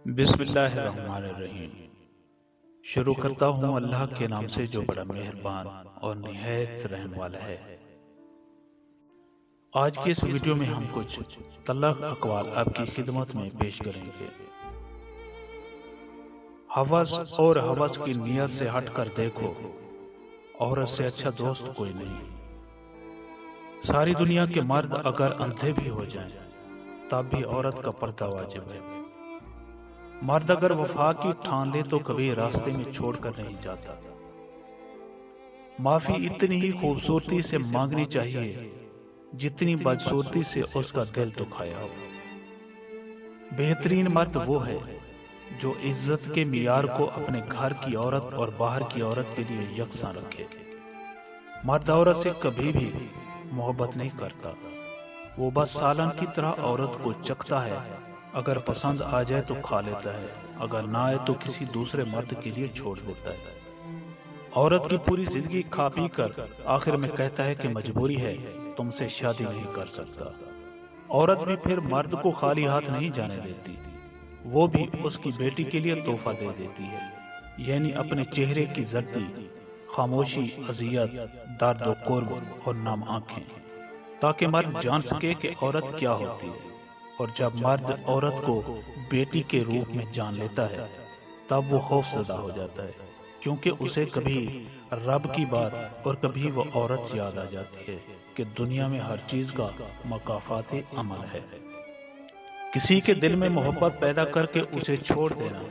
بسم اللہ الرحمن الرحیم۔ شروع کرتا ہوں اللہ کے نام سے جو بڑا مہربان اور نہایت رحم والا ہے۔ آج کی اس ویڈیو میں ہم کچھ تلخ اقوال آپ کی خدمت میں پیش کریں گے۔ ہوس اور ہوس کی نیت سے ہٹ کر دیکھو، عورت سے اچھا دوست کوئی نہیں۔ ساری دنیا کے مرد اگر اندھے بھی ہو جائیں تب بھی عورت کا پردہ واجب ہے۔ مرد اگر وفا کی ٹھان لے تو کبھی راستے میں چھوڑ کر نہیں جاتا۔ معافی اتنی ہی خوبصورتی سے مانگنی چاہیے جتنی بدصورتی سے اس کا دل دکھایا ہو۔ بہترین مرد وہ ہے جو عزت کے معیار کو اپنے گھر کی عورت اور باہر کی عورت کے لیے یکساں رکھے۔ مرد عورت سے کبھی بھی محبت نہیں کرتا، وہ بس سالن کی طرح عورت کو چکھتا ہے، اگر پسند آ جائے تو کھا لیتا ہے، اگر نہ آئے تو کسی دوسرے مرد کے لیے چھوڑ دیتا ہے۔ عورت کی پوری زندگی کھا پی کر آخر میں کہتا ہے کہ مجبوری ہے، تم سے شادی نہیں کر سکتا۔ عورت بھی پھر مرد کو خالی ہاتھ نہیں جانے دیتی، وہ بھی اس کی بیٹی کے لیے تحفہ دے دیتی ہے، یعنی اپنے چہرے کی زردی، خاموشی، اذیت، درد و کرب اور نم آنکھیں، تاکہ مرد جان سکے کہ عورت کیا ہوتی ہے۔ اور جب مرد عورت کو بیٹی کے روپ میں جان لیتا ہے تب وہ خوف زدہ ہو جاتا ہے، کیونکہ اسے کبھی رب کی بات اور کبھی وہ عورت یاد آ جاتی ہے کہ دنیا میں ہر چیز کا مکافات عمل ہے۔ کسی کے دل میں محبت پیدا کر کے اسے چھوڑ دینا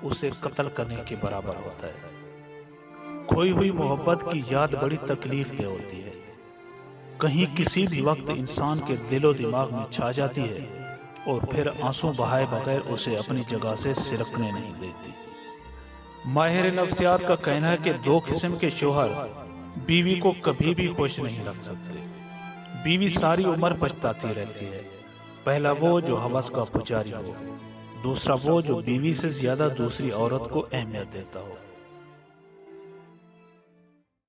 اسے قتل کرنے کے برابر ہوتا ہے۔ کھوئی ہوئی محبت کی یاد بڑی تکلیف دہ ہوتی ہے، کہیں کسی بھی وقت انسان کے دل و دماغ میں چھا جاتی ہے اور پھر آنسو بہائے بغیر اسے اپنی جگہ سے سرکنے نہیں دیتی۔ ماہر نفسیات کا کہنا ہے کہ دو قسم کے شوہر بیوی کو کبھی بھی خوش نہیں رکھ سکتے۔ بیوی ساری عمر پچھتاتی رہتی ہے، پہلا وہ جو ہوس کا پجاری ہو، دوسرا وہ جو بیوی سے زیادہ دوسری عورت کو اہمیت دیتا ہو۔